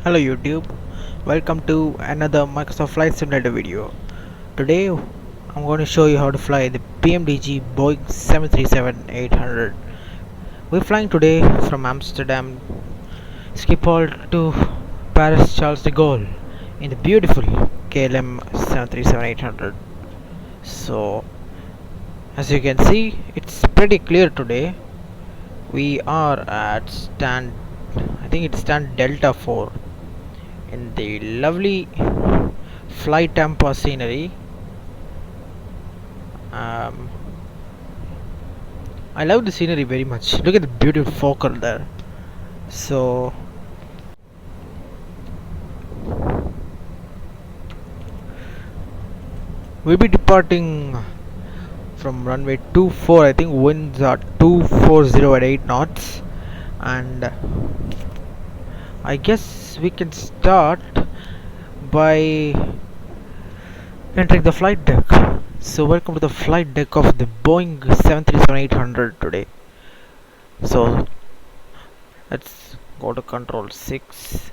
Hello YouTube, welcome to another Microsoft Flight Simulator video. Today I'm going to show you how to fly the PMDG Boeing 737-800. We're flying today from Amsterdam Schiphol to Paris Charles de Gaulle in the beautiful KLM 737-800. So as you can see, it's pretty clear today. We are at I think it's stand Delta 4 in the lovely fly Tampa scenery. um, I love the scenery very much. Look at the beautiful focal there. So we'll be departing from runway 24. I think winds are 240 at 8 knots, and I guess we can start by entering the flight deck. So welcome to the flight deck of the Boeing 737-800 today. So let's go to control 6.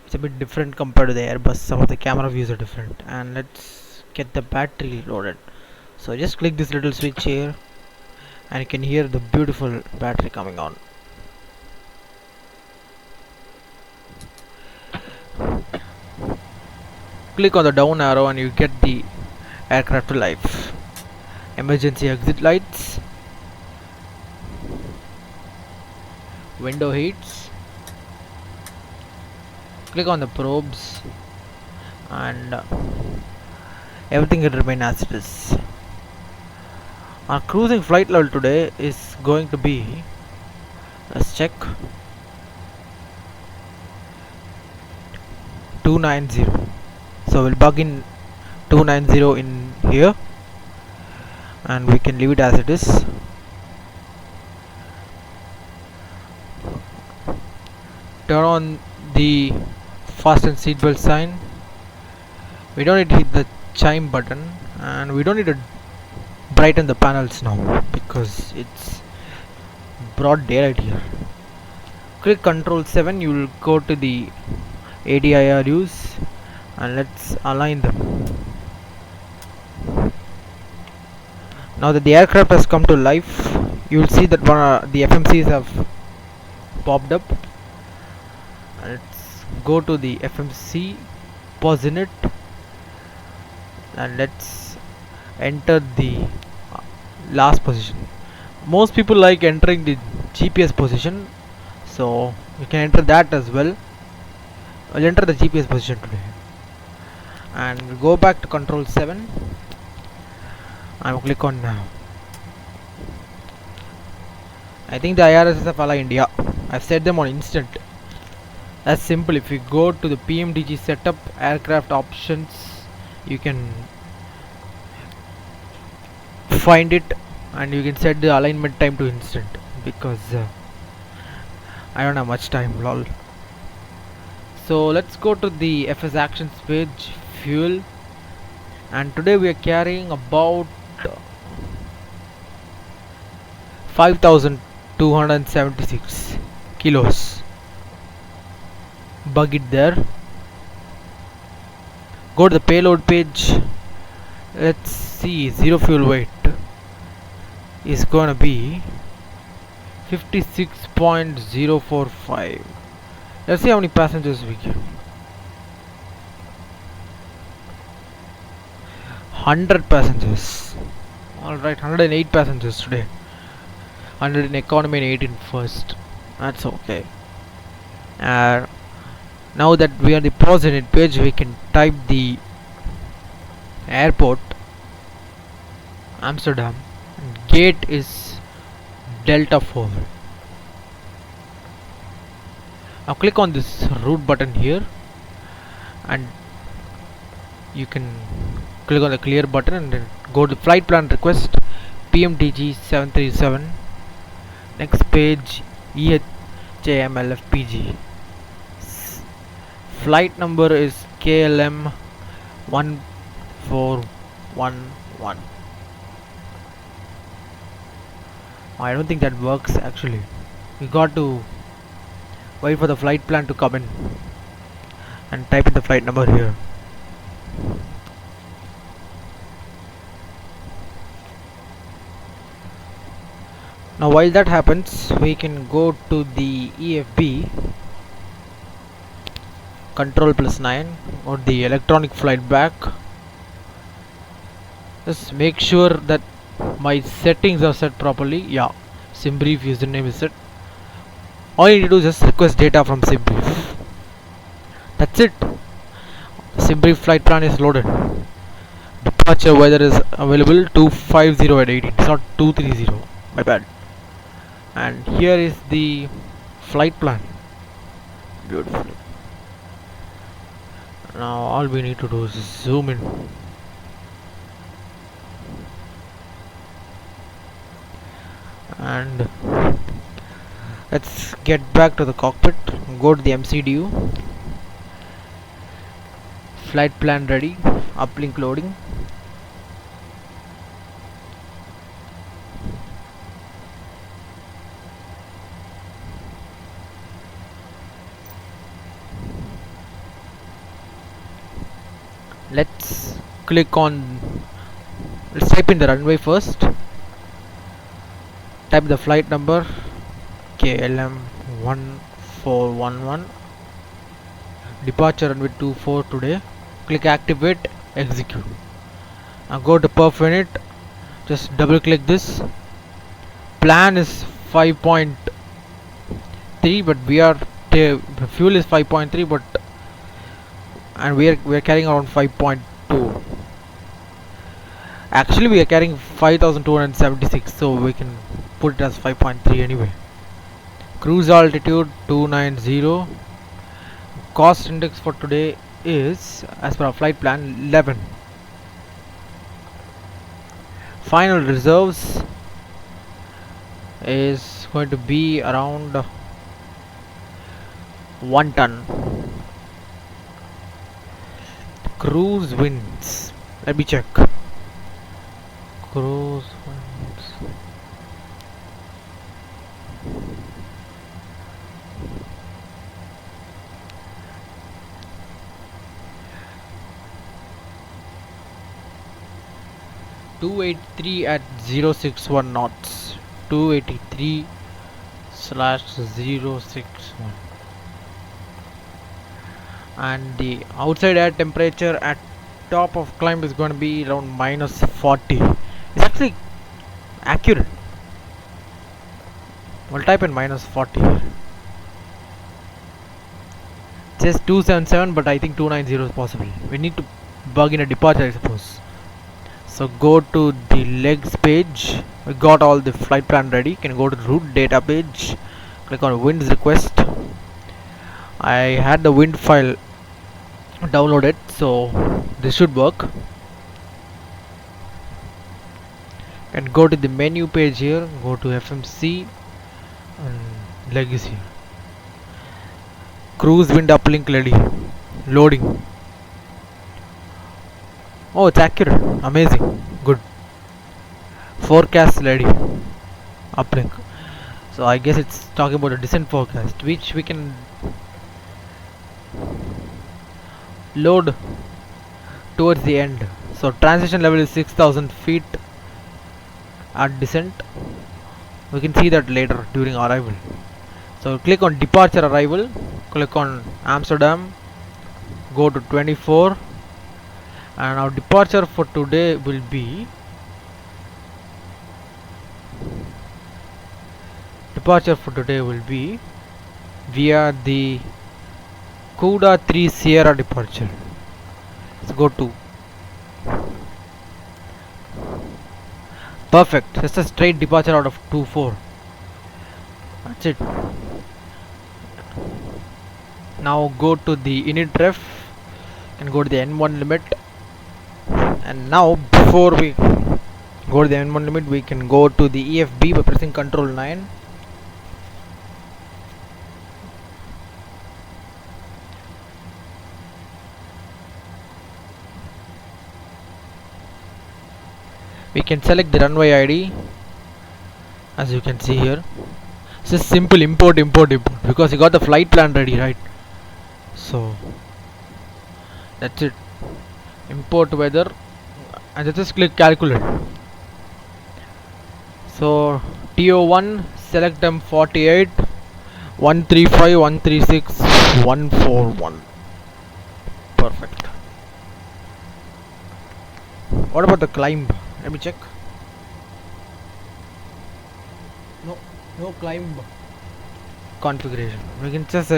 It's a bit different compared to the Airbus. Some of the camera views are different, and let's get the battery loaded. So just click this little switch here and you can hear the beautiful battery coming on. Click on the down arrow and you get the aircraft to life. Emergency exit lights, window heats. Click on the probes and everything will remain as it is. Our cruising flight level today is going to be, let's check, 290. So we'll plug in 290 in here and we can leave it as it is. Turn on the fasten seatbelt sign. We don't need to hit the chime button, and we don't need to brighten the panels now because it's broad daylight here. Click Control 7. You will go to the ADIRUs and let's align them. Now that the aircraft has come to life, you will see that the FMCs have popped up. Let's go to the FMC, pause in it, and let's enter the last position. Most people like entering the GPS position, so you can enter that as well. I'll enter the GPS position today and we'll go back to control 7 and click on I think the IRSs of Ala India. I've set them on instant. That's simple. If you go to the PMDG setup aircraft options, you can find it and you can set the alignment time to instant because I don't have much time, lol. So let's go to the FS actions page, fuel, and today we are carrying about 5276 kilos. Bug it there. Go to the payload page. Let's see, zero fuel weight is gonna be 56.045. Let's see how many passengers we get. 100 passengers. Alright, 108 passengers today. 100 in economy and 8 in first. That's okay. Now that we are the pause init page, we can type the airport, Amsterdam. Gate is Delta 4. Now click on this route button here and you can click on the clear button and then go to flight plan request, PMDG 737. Next page, EHAMLFPG. Flight number is KLM 1411. I don't think that works actually. We got to wait for the flight plan to come in. and type in the flight number here. Now while that happens, we can go to the EFB control +9 or the electronic flight back. Just make sure that my settings are set properly. Yeah, SimBrief username is set. All you need to do is just request data from SimBrief. That's it. SimBrief flight plan is loaded. Departure weather is available 250 at 18. It's not 230. My bad. And here is the flight plan. Beautiful. Now all we need to do is zoom in. And let's get back to the cockpit. Go to the MCDU. Flight plan ready. Uplink loading. Let's click on. Let's type in the runway first. Type the flight number KLM 1411. Departure runway 24 today. Click activate, execute. Now go to perf unit. Just double click this. Plan is 5.3, but we are fuel is 5.3, but and we are carrying around 5.2. Actually we are carrying 5276, so we can put it as 5.3 anyway. Cruise altitude 290. Cost index for today is, as per our flight plan, 11. Final reserves is going to be around 1 ton. Cruise winds, let me check. Cruise winds. .283 at 061 knots. 283/061. And the outside air temperature at top of climb is going to be around -40. It's actually accurate. We'll type in -40 here. It says 277, but I think 290 is possible. We need to bug in a departure, I suppose. So go to the legs page. We got all the flight plan ready. You can go to the route data page. Click on winds request. I had the wind file downloaded, so this should work. And go to the menu page here. Go to FMC and legacy. Cruise wind uplink ready. Loading. Oh, it's accurate. Amazing. Good. Forecast ready. Uplink. So I guess it's talking about a descent forecast, which we can load towards the end. So transition level is 6,000 feet at descent. We can see that later during arrival. So click on departure arrival. Click on Amsterdam. Go to 24. And our departure for today will be via the Cuda 3 Sierra departure. Let's go to perfect. Just a straight departure out of 24. That's it. Now go to the init ref and go to the N1 limit. And now before we go to the N1 limit, we can go to the EFB by pressing Ctrl 9. We can select the runway ID, as you can see here. It's just simple import because you got the flight plan ready, right? So That's it. Import weather and just click calculate. So TO1 select M48 135 136 141. Perfect. What about the climb? Let me check. No climb configuration. We can just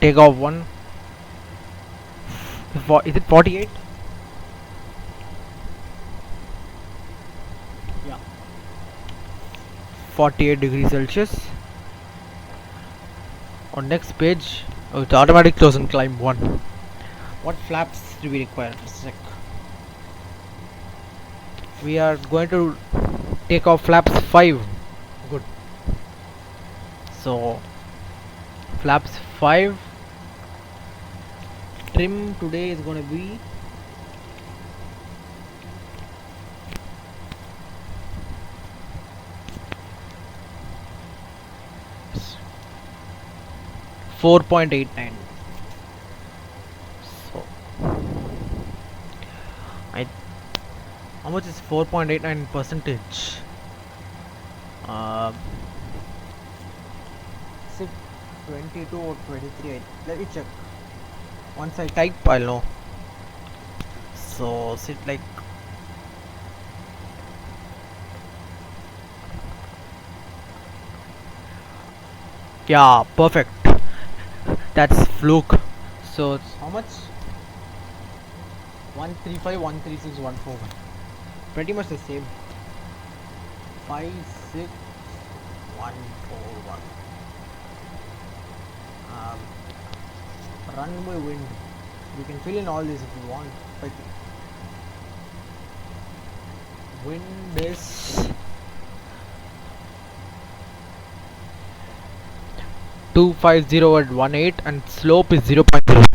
take off one. Is it 48? Yeah. 48 degrees Celsius. On next page, oh, it's automatic close and climb 1. What flaps do we require? Just check. We are going to take off flaps 5. Good. So flaps 5. Trim today is going to be 4.89. So how much is 4.89 percentage? Is it 22 or 23? Let me check. Once I type, I'll know. So sit like yeah, perfect. That's fluke. So it's how much? 135, 136, 141. Pretty much the same. 5, 6, 141. Runway wind. You can fill in all this if you want. But wind is 250 at 18 and slope is 0.0. 250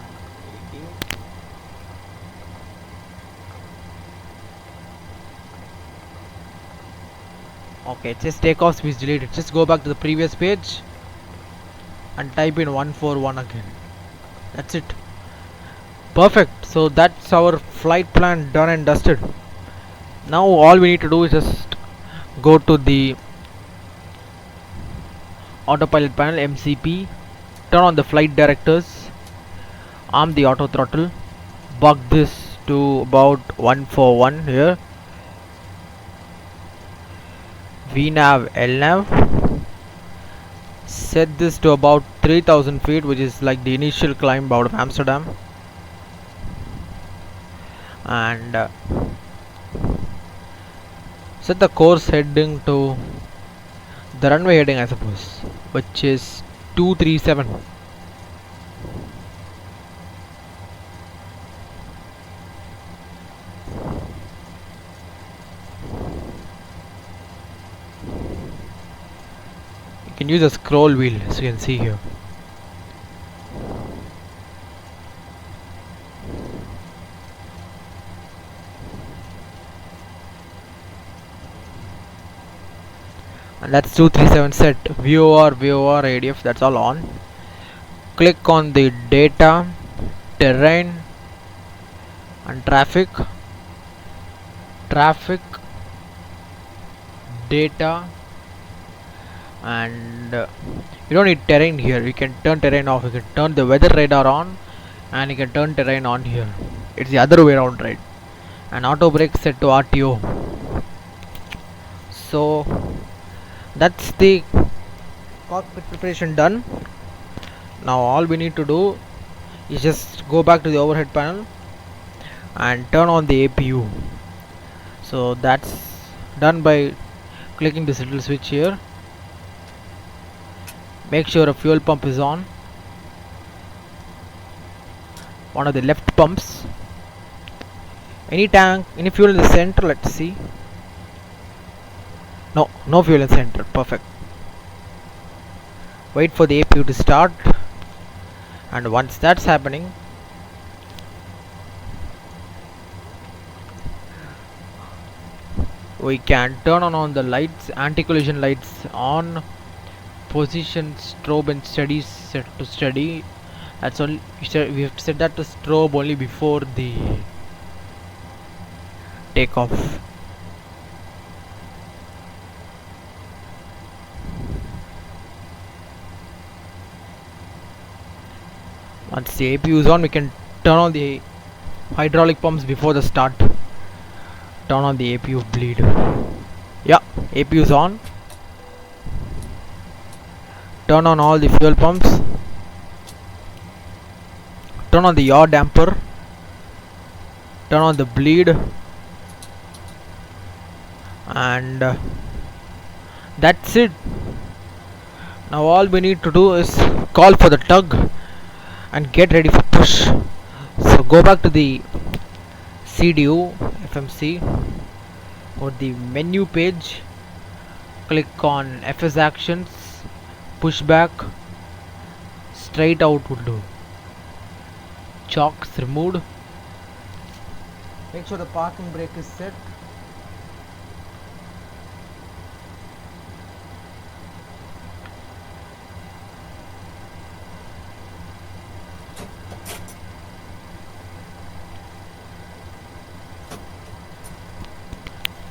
and 18. Okay, just takeoff speed deleted. Just go back to the previous page and type in 141 again. That's it. Perfect. So that's our flight plan done and dusted. Now all we need to do is just go to the autopilot panel, MCP, turn on the flight directors, arm the auto throttle, bug this to about 141 here, VNAV LNAV, set this to about 3000 feet, which is like the initial climb out of Amsterdam, and set the course heading to the runway heading, I suppose, which is 237. You can use a scroll wheel as you can see here. And that's 237 set. VOR, ADF, that's all on. Click on the data, terrain and traffic, data, and you don't need terrain here. You can turn terrain off. You can turn the weather radar on and you can turn terrain on here. It's the other way around, right? And auto brake set to RTO. So that's the cockpit preparation done. Now all we need to do is just go back to the overhead panel and turn on the APU. So that's done by clicking this little switch here. Make sure a fuel pump is on, one of the left pumps. Any tank, any fuel in the center. Let's see. No fuel in the center. Perfect. Wait for the APU to start, and once that's happening, we can turn on the lights, anti-collision lights on, position strobe and steady set to steady. That's only we have set that to strobe only before the takeoff. Once the APU is on, we can turn on the hydraulic pumps before the start. Turn on the APU bleed. Yeah, APU is on. Turn on all the fuel pumps. Turn on the yaw damper. Turn on the bleed. And that's it. Now all we need to do is call for the tug and get ready for push. So go back to the CDU FMC, go to the menu page, click on FS actions, pushback, straight out would do, chocks removed, make sure the parking brake is set.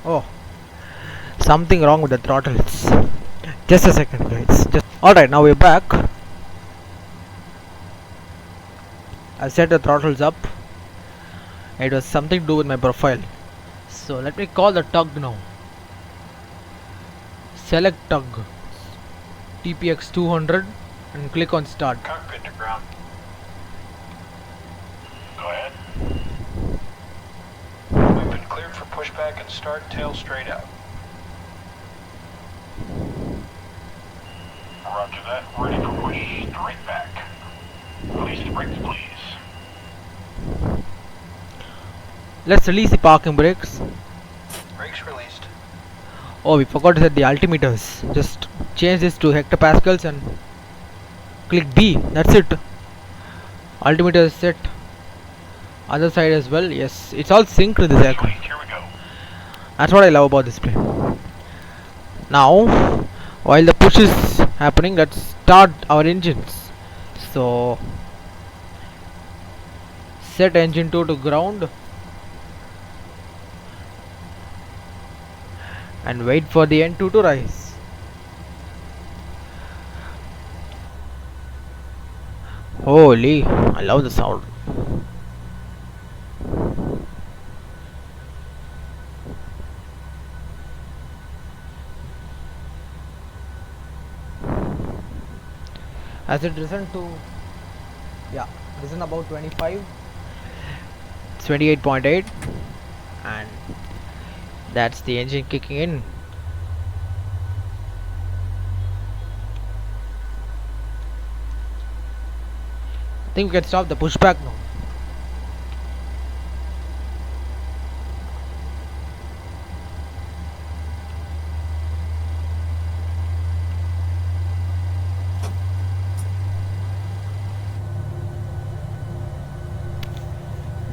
Oh, something wrong with the throttles. Just a second, guys. Alright, now we're back. I set the throttles up. It was something to do with my profile. So let me call the tug now. Select tug TPX 200 and click on start. Cockpit to ground. Go ahead. We've been cleared for pushback and start tail straight out. Roger that. Ready for push straight back. Release the brakes, please. Let's release the parking brakes. Brakes released. Oh, we forgot to set the altimeters. Just change this to hectopascals and click B. That's it. Altimeter is set. Other side as well. Yes, it's all synced with this aircraft. Here we go. That's what I love about this plane. Now, while the push is happening, let's start our engines. So, set engine 2 to ground and wait for the N2 to rise. Holy, I love the sound. Has it risen to, yeah, risen about 25, it's 28.8, and that's the engine kicking in. I think we can stop the pushback now.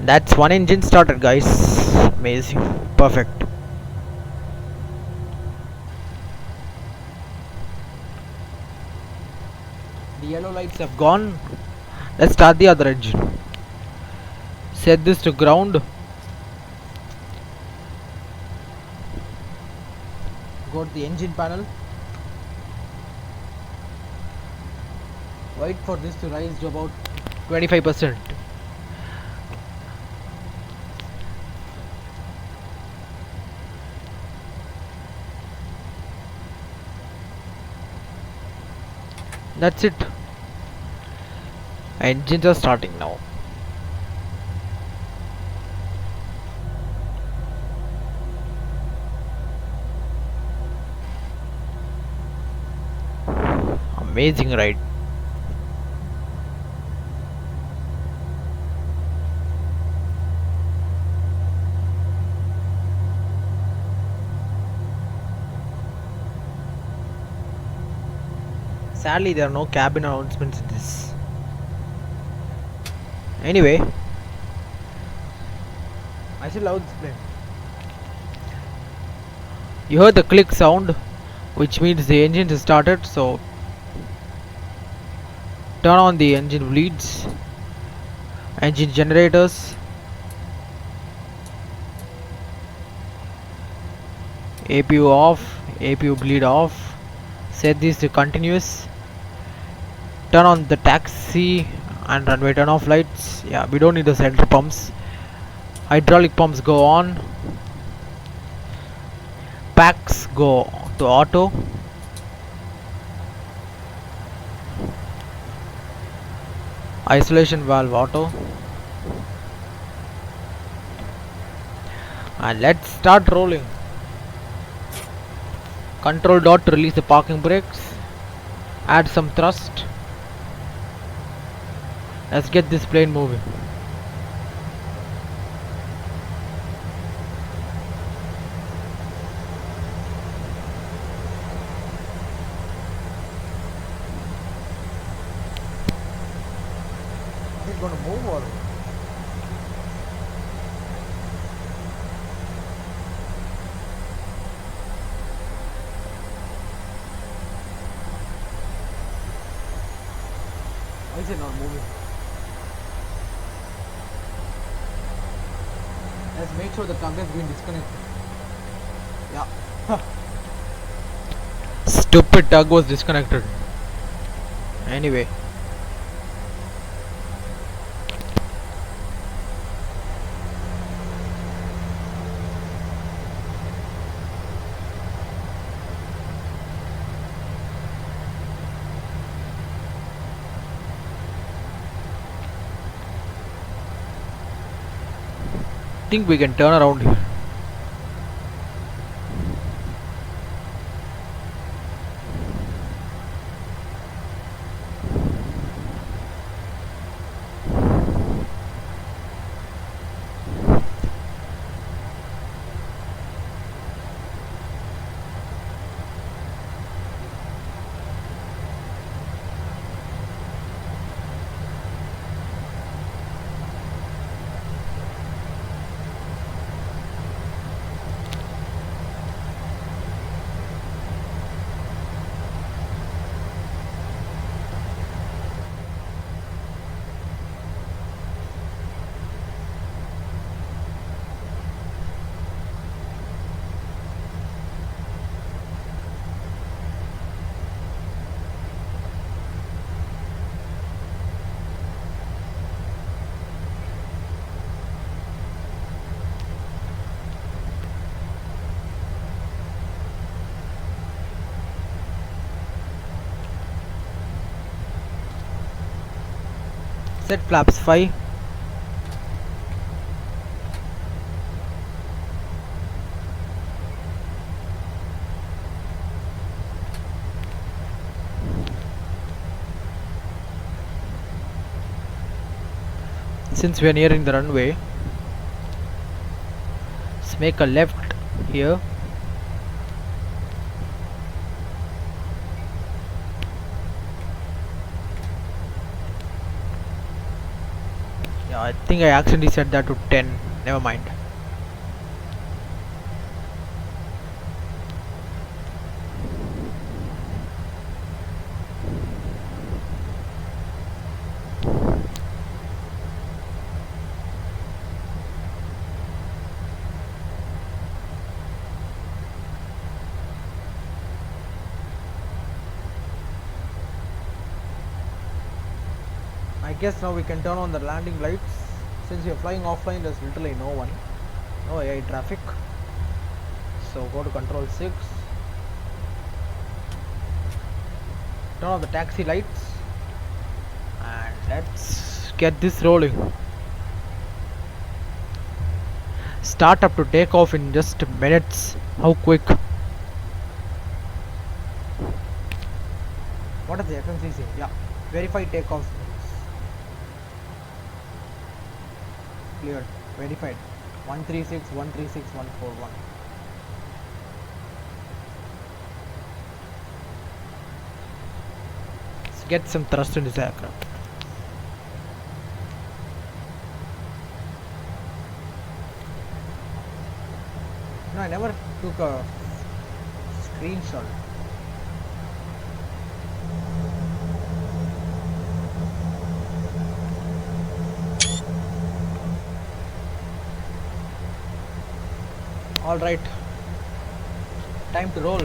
That's one engine started, guys. Amazing. Perfect. The yellow lights have gone. Let's start the other engine. Set this to ground. Go to the engine panel. Wait for this to rise to about 25%. That's it. Engines are starting now. Amazing ride. Sadly, there are no cabin announcements in this. Anyway, I still love this plane. You heard the click sound, which means the engine is started. So Turn on the engine bleeds, engine generators, APU off, APU bleed off. Set this to continuous. Turn on the taxi and runway turn off lights. Yeah, we don't need the center pumps. Hydraulic pumps go on. Packs go to auto. Isolation valve auto. And let's start rolling. Control dot to release the parking brakes. Add some thrust. Let's get this plane moving. Is it gonna move or? Why is it not moving? Let's make sure the camera has been disconnected. Yeah. Stupid tug was disconnected. Anyway. Think we can turn around here. Set flaps 5. Since we are nearing the runway, let's make a left here. Yeah, I think I accidentally set that to 10. Never mind. I guess now we can turn on the landing lights. Since we are flying offline, there's literally no one, no AI traffic. So go to control 6. Turn on the taxi lights. And let's get this rolling. Start up to take off in just minutes. How quick? What is the FMCC? Yeah. Verify takeoff. Cleared. Verified. 136, 136, 141. Let's get some thrust in this aircraft. No, I never took a screenshot. Alright, time to roll.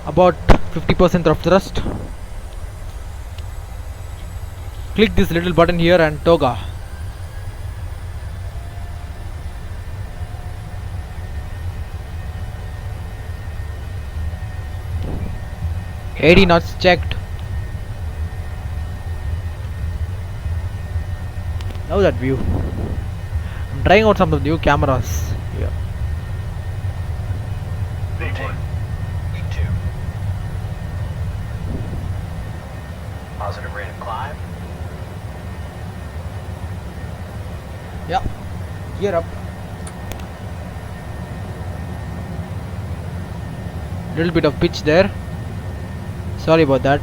About 50% of thrust. Click this little button here and toga. AD knots checked. Now that view. I'm trying out some of the new cameras. Yeah. V1, E2. Positive rate of climb. Yeah. Gear up. Little bit of pitch there. Sorry about that.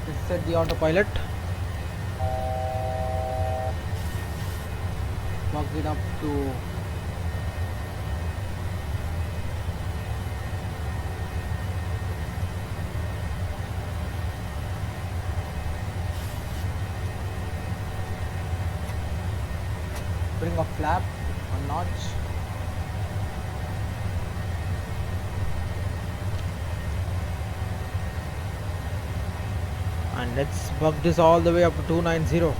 Let's set the autopilot. Plug it up to bring a flap, a notch. And let's bug this all the way up to 290.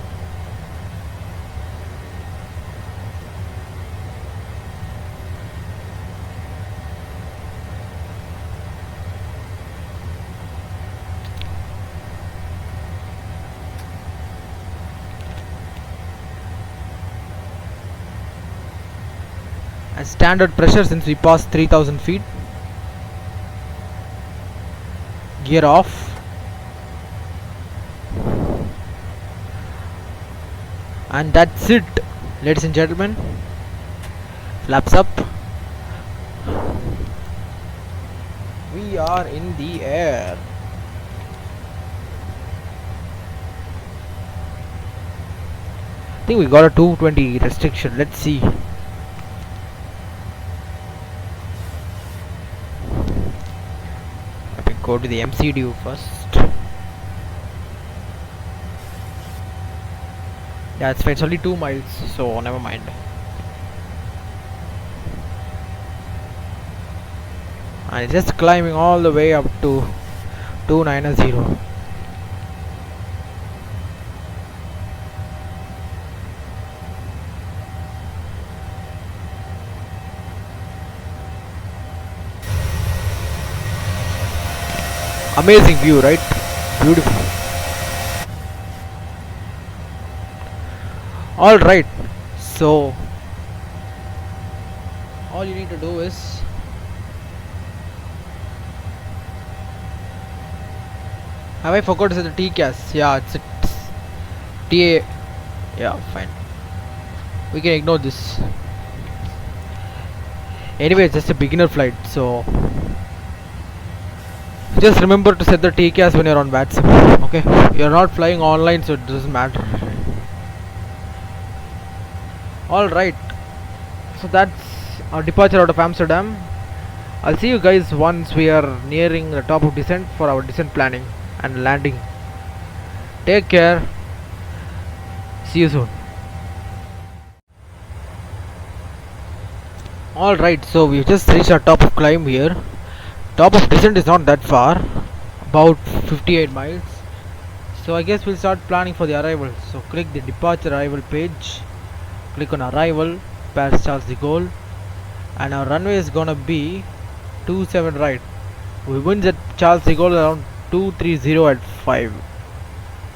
And standard pressure since we passed 3000 feet. Gear off. And that's it, ladies and gentlemen. Flaps up. We are in the air. I think we got a 220 restriction. Let's see. I think go to the MCDU first. Yeah, it's fine. It's only 2 miles, so never mind. And it's just climbing all the way up to 290. Amazing view, right? Beautiful. Alright, so all you need to do is have I forgot to set the TCAS? Yeah, it's TA. Yeah, fine. We can ignore this. Anyway, it's just a beginner flight, so just remember to set the TCAS when you're on VATSIM. Okay, you're not flying online, so it doesn't matter. Alright, so that's our departure out of Amsterdam. I'll see you guys once we are nearing the top of descent for our descent planning and landing. Take care. See you soon. Alright, so we've just reached our top of climb here. Top of descent is not that far, about 58 miles. So I guess we'll start planning for the arrival. So click the departure arrival page. Click on arrival, Paris Charles de Gaulle, and our runway is gonna be 27 right. We went at Charles de Gaulle around 230 at 5.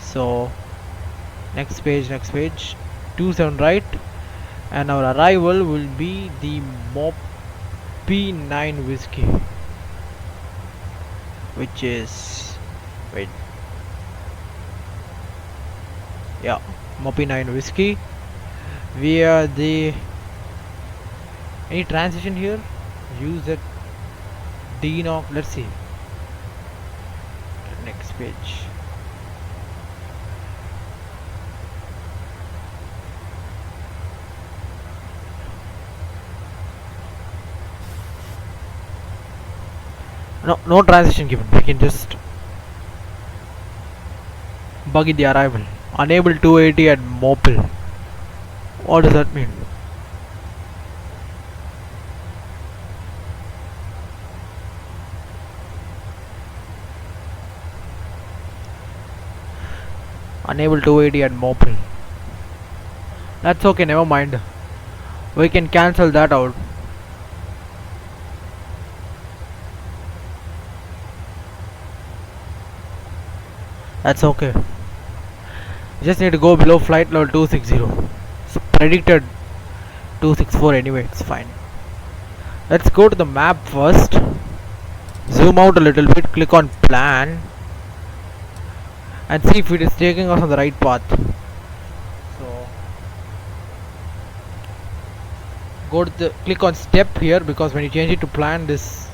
So next page, 27 right, and our arrival will be the MOP P9 whiskey, which is MOP 9 whiskey via the Any transition here? Use that D knock. Let's see. Next page. No transition given. We can just bug in the arrival. Unable 280 at Mopil. What does that mean? Unable 280 at Mopil. That's okay, never mind. We can cancel that out. That's okay. Just need to go below flight level 260. It's predicted 264 anyway, it's fine. Let's go to the map first. Zoom out a little bit, click on plan and see if it is taking us on the right path. So go to the click on step here, because when you change it to plan, this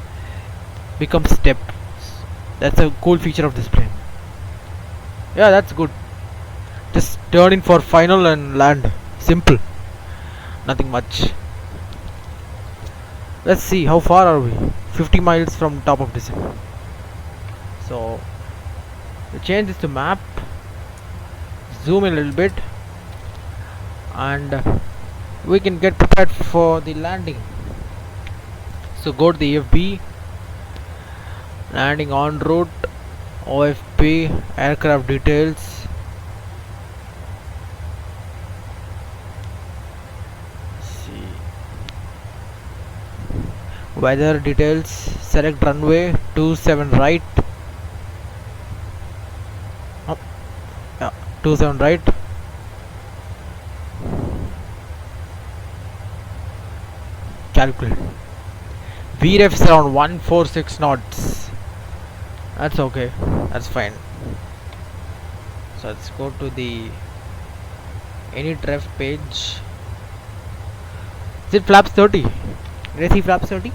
becomes step. That's a cool feature of this plane. Yeah, that's good. Just turn in for final and land. Simple. Nothing much. Let's see, how far are we? 50 miles from top of descent. So we change this to map, zoom in a little bit, and we can get prepared for the landing. So go to the AFB, landing en route, OFP, aircraft details. Weather details, select runway 27 right. Oh, yeah, 27 right. Calculate. VREF is around 146 knots. That's okay. That's fine. So let's go to the init ref page. Is it flaps 30? Did I see flaps 30?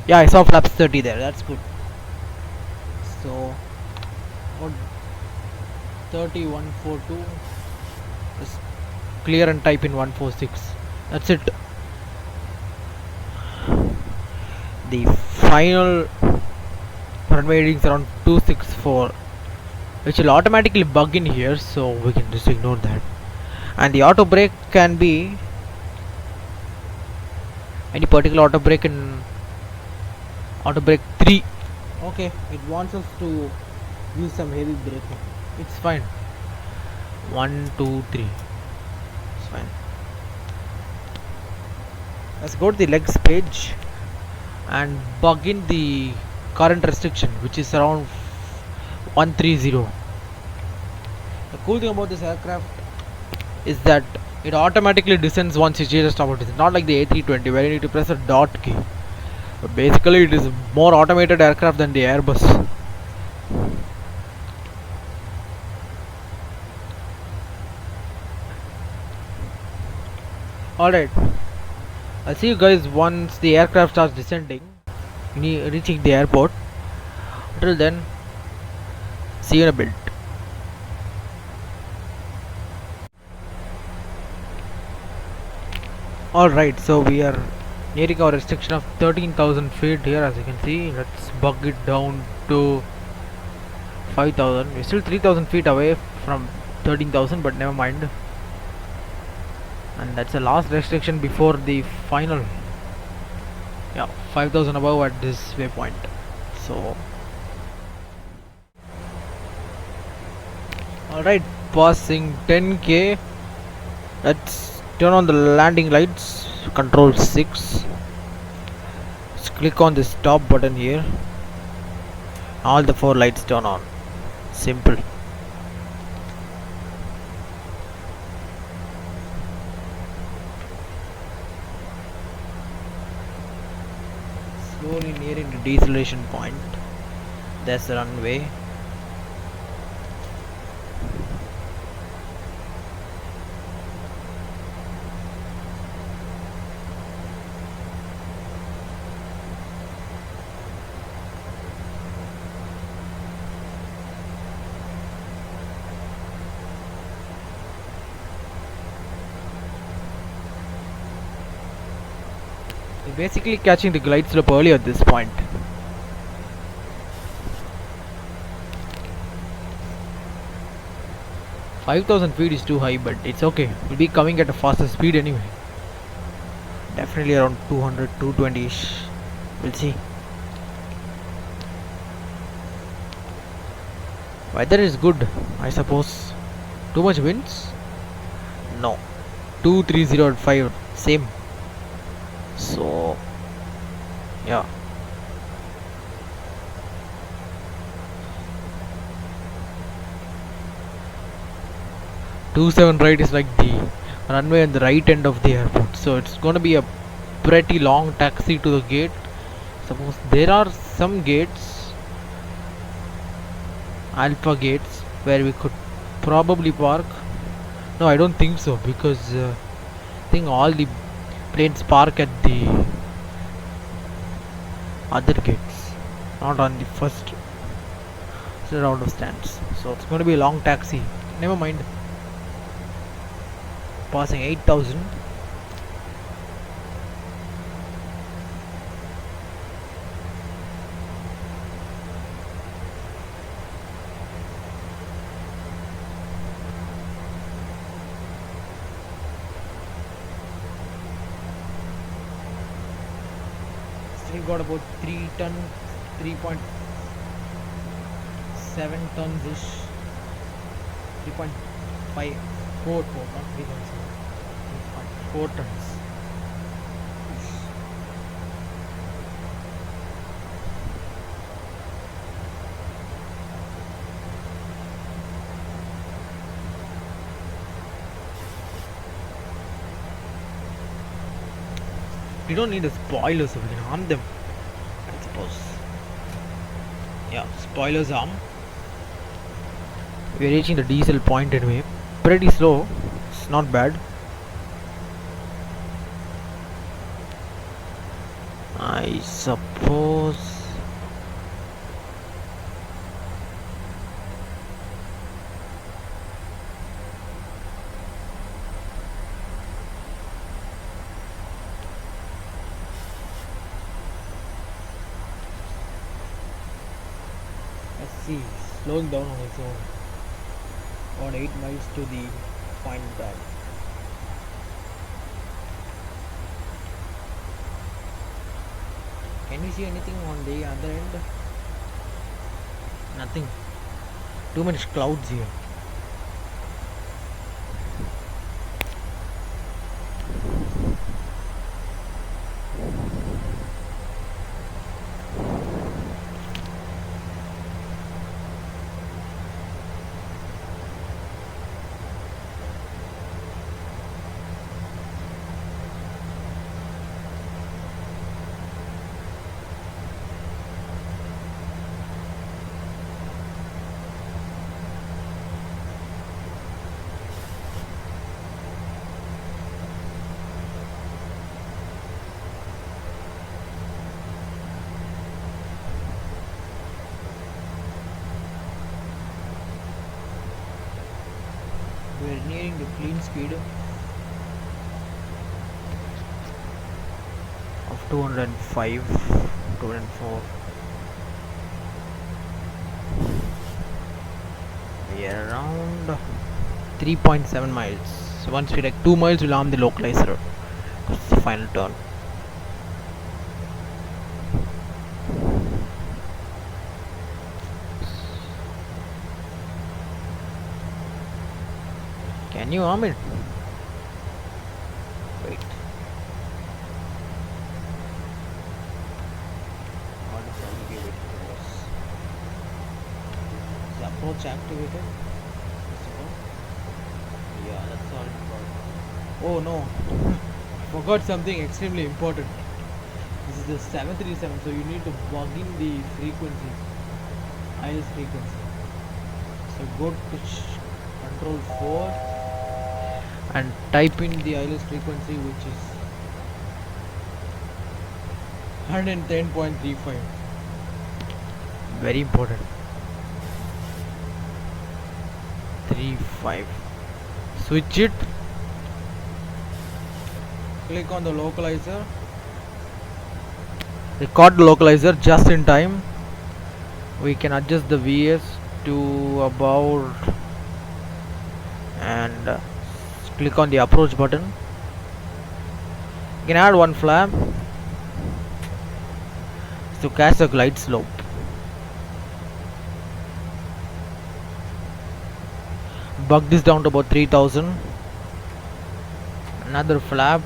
Yeah, I saw flaps 30 there. That's good. So, what 30142? Just clear and type in 146. That's it. The final runway readings around 264, which will automatically bug in here, so we can just ignore that. And the auto brake can be any particular auto brake in auto brake 3. Okay, it wants us to use some heavy braking. It's fine. 1, 2, 3. It's fine. Let's go to the legs page and bug in the current restriction, which is around 130. The cool thing about this aircraft is that it automatically descends once you change the stop distance. Not like the A320 where you need to press a dot key. But basically it is more automated aircraft than the Airbus. Alright, I'll see you guys once the aircraft starts descending, reaching the airport. Until then, see you in a bit. Alright, so we are nearing our restriction of 13,000 feet here, as you can see. Let's bug it down to 5,000. We're still 3,000 feet away from 13,000, but never mind. And that's the last restriction before the final. Yeah, 5,000 above at this waypoint. So alright, passing 10k. Let's turn on the landing lights, control 6. Let's click on the stop button here. All the 4 lights turn on. Simple. Slowly nearing the deceleration point. That's the runway. We're basically catching the glide slope early at this point. $5,000 feet is too high, but it's okay. We'll be coming at a faster speed anyway. Definitely around 200, 220ish. We'll see. Weather is good, I suppose. Too much winds? No. 230 at 5, same. So, yeah. 27 right is like the runway on the right end of the airport. So it's gonna be a pretty long taxi to the gate. Suppose there are some gates, alpha gates, where we could probably park. No, I don't think so, because I think all the planes park at the other gates, not on the first round of stands. So it's going to be a long taxi. Never mind. Passing 8,000. Still got about 3 ton, 3.7 tons ish. 3.5, 4, not 3 tons. 3.4 tons. We don't need the spoilers, so we can arm them, I suppose. Yeah, spoilers arm. We're reaching the diesel point anyway. Pretty slow. It's not bad. I suppose. Let's see. Slowing down on its own. About 8 miles to the final tag. Can we see anything on the other end? Nothing. Too much clouds here. We're nearing the clean speed of 205, 204. We are around 3.7 miles. So once we like 2 miles, we'll arm the localizer. It's the final turn. Can you arm it? Wait. What is activated? Is the approach activated? Yeah, that's all important. Oh no. Forgot something extremely important. This is the 737, so you need to plug in the frequency, ILS frequency. So go to control 4 and type in the ILS frequency, which is 110.35. Very important. 35. Switch it. Click on the localizer. They caught the localizer just in time. We can adjust the VS to about and click on the approach button. You can add one flap to catch the glide slope. Bug this down to about 3000. Another flap.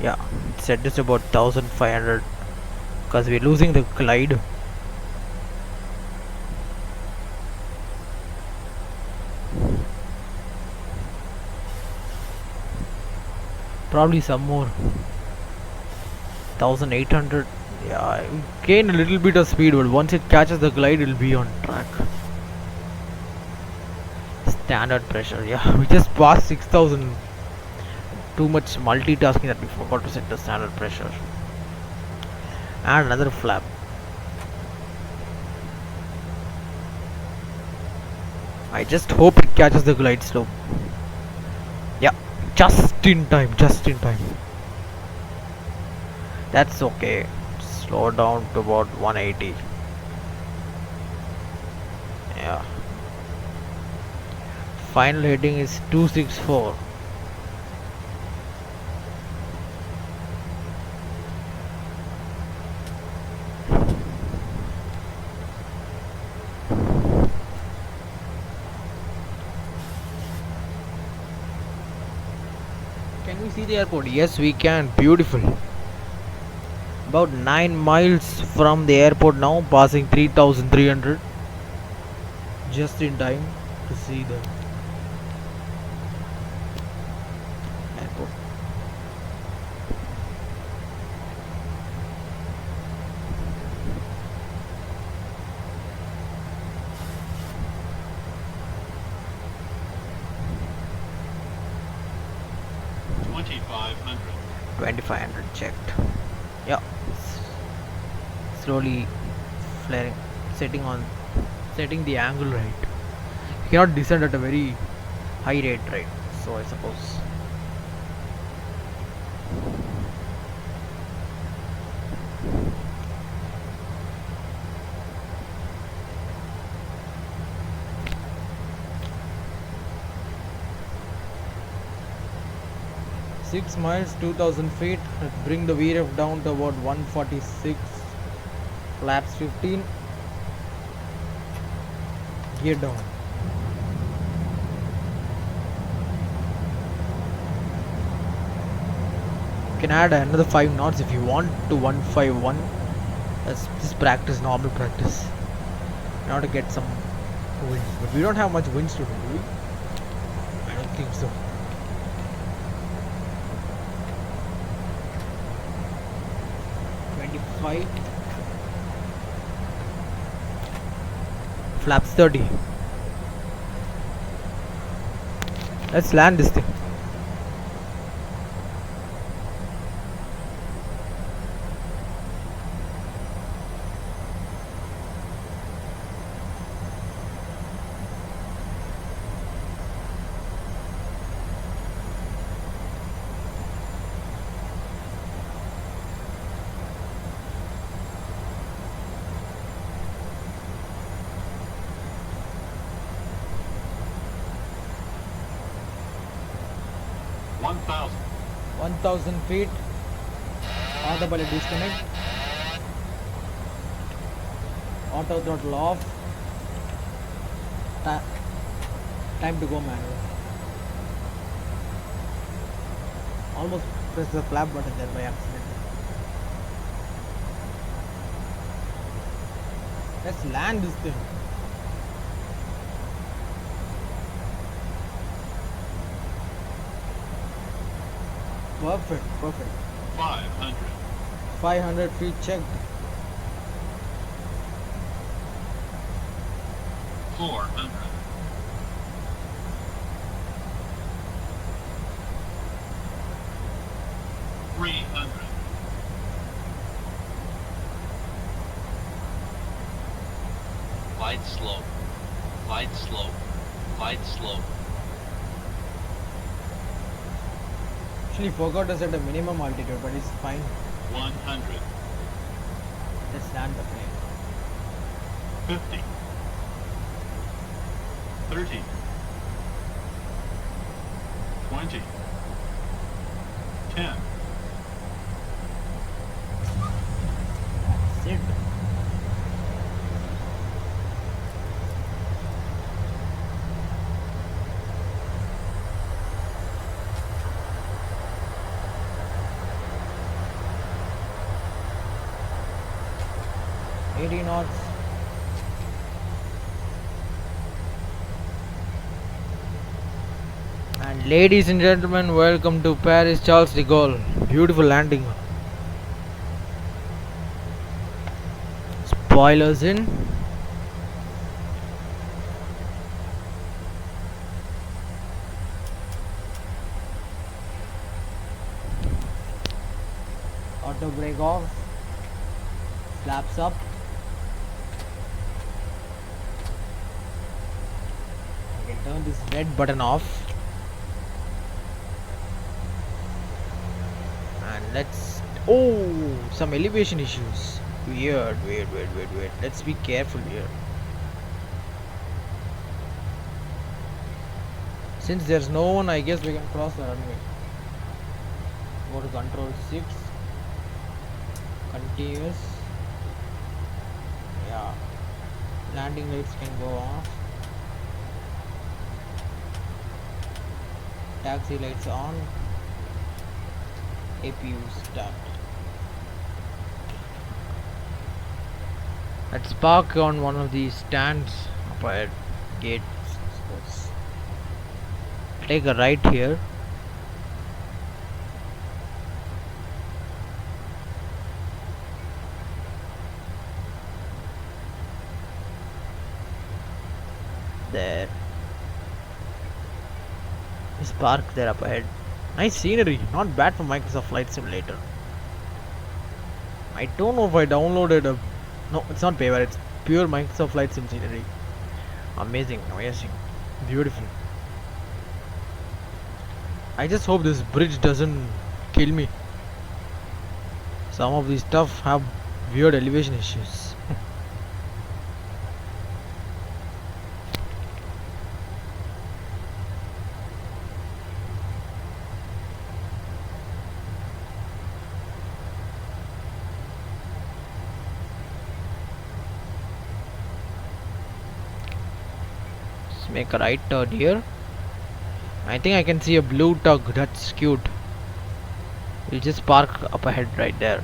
Yeah, set this about 1500 because we're losing the glide. Probably some more. 1800. Yeah, gain a little bit of speed, but once it catches the glide, it'll be on track. Standard pressure. Yeah, we just passed 6000. Too much multitasking that we forgot to set the standard pressure. And another flap. I just hope it catches the glide slope. Yeah, just in time, just in time. That's okay. Slow down to about 180. Yeah. Final heading is 264. Can we see the airport? Yes, we can. Beautiful. About 9 miles from the airport now, passing 3300. Just in time to see the airport. $2,500 checked. Yeah, slowly flaring, setting the angle right. You cannot descend at a very high rate, right? So I suppose. Six miles, 2000 feet. Let's bring the VREF down to about 146. Flaps 15. Gear down. You can add another 5 knots if you want to 151. Let's just practice, normal practice. Now to get some winds. But we don't have much winds today, do we? I don't think so. Flaps 30. Let's land this thing. $1,000. 1000 feet. Autopilot disconnect. Auto throttle off. Time to go manual. Almost press the flap button there by accident. Let's land this thing. Perfect. 500. 500 feet checked. 400. 300. Light slope. Light slope. Light slope. Actually forgot to set a minimum altitude, but it's fine. 100. Let's land the plane. 50. 30. 20. 10. That's it. knots. And ladies and gentlemen, welcome to Paris Charles de Gaulle. Beautiful landing. Spoilers in. Auto brake off. Flaps up. I can turn this red button off. And let's... Oh! Some elevation issues. Weird. Wait. Let's be careful here. Since there's no one, I guess we can cross the runway. Go to control 6. Continuous. Yeah. Landing lights can go off. Taxi lights on. APU start. Let's park on one of these stands up at gates. Take a right here. There. Just park there up ahead. Nice scenery. Not bad for Microsoft Flight Simulator. I don't know if I downloaded a... No, it's not payware. It's pure Microsoft Flight Sim scenery. Amazing. Beautiful. I just hope this bridge doesn't kill me. Some of these stuff have weird elevation issues. Let's make a right turn here. I think I can see a blue tug. That's cute. We'll just park up ahead right there.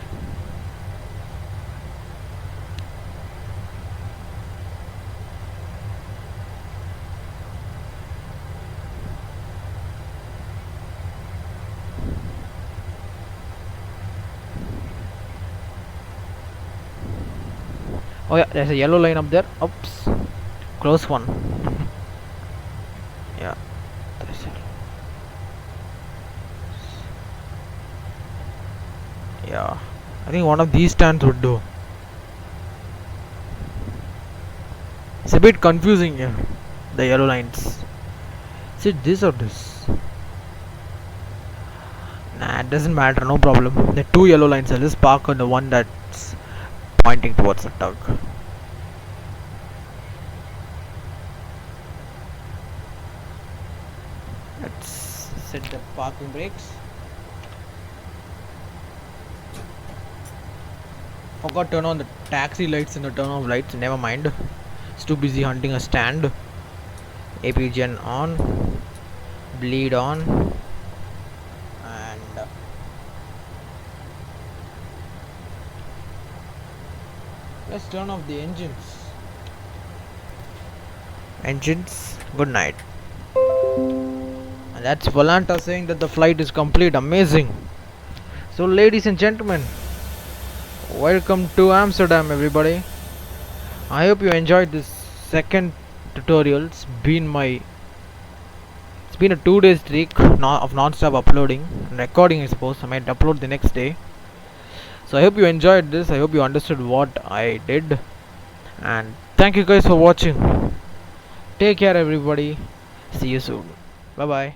Oh yeah, there's a yellow line up there. Oops. Close one. Yeah. There's it. Yeah. I think one of these stands would do. It's a bit confusing here. The yellow lines. Is it this or this? Nah, it doesn't matter, no problem. The two yellow lines, I'll just park on the one that's pointing towards the tug. Let's set the parking brakes. Forgot to turn on the taxi lights and the turn off lights. Never mind. It's too busy hunting a stand. AP gen on. Bleed on. And let's turn off the engines. Engines, good night. And that's Volanta saying that the flight is complete. Amazing. So ladies and gentlemen, welcome to Amsterdam, everybody. I hope you enjoyed this second tutorial. It's been a 2-day streak of non-stop uploading and recording, I suppose. I might upload the next day. So I hope you enjoyed this. I hope you understood what I did. And Thank you guys for watching. Take care everybody. See you soon. Bye bye.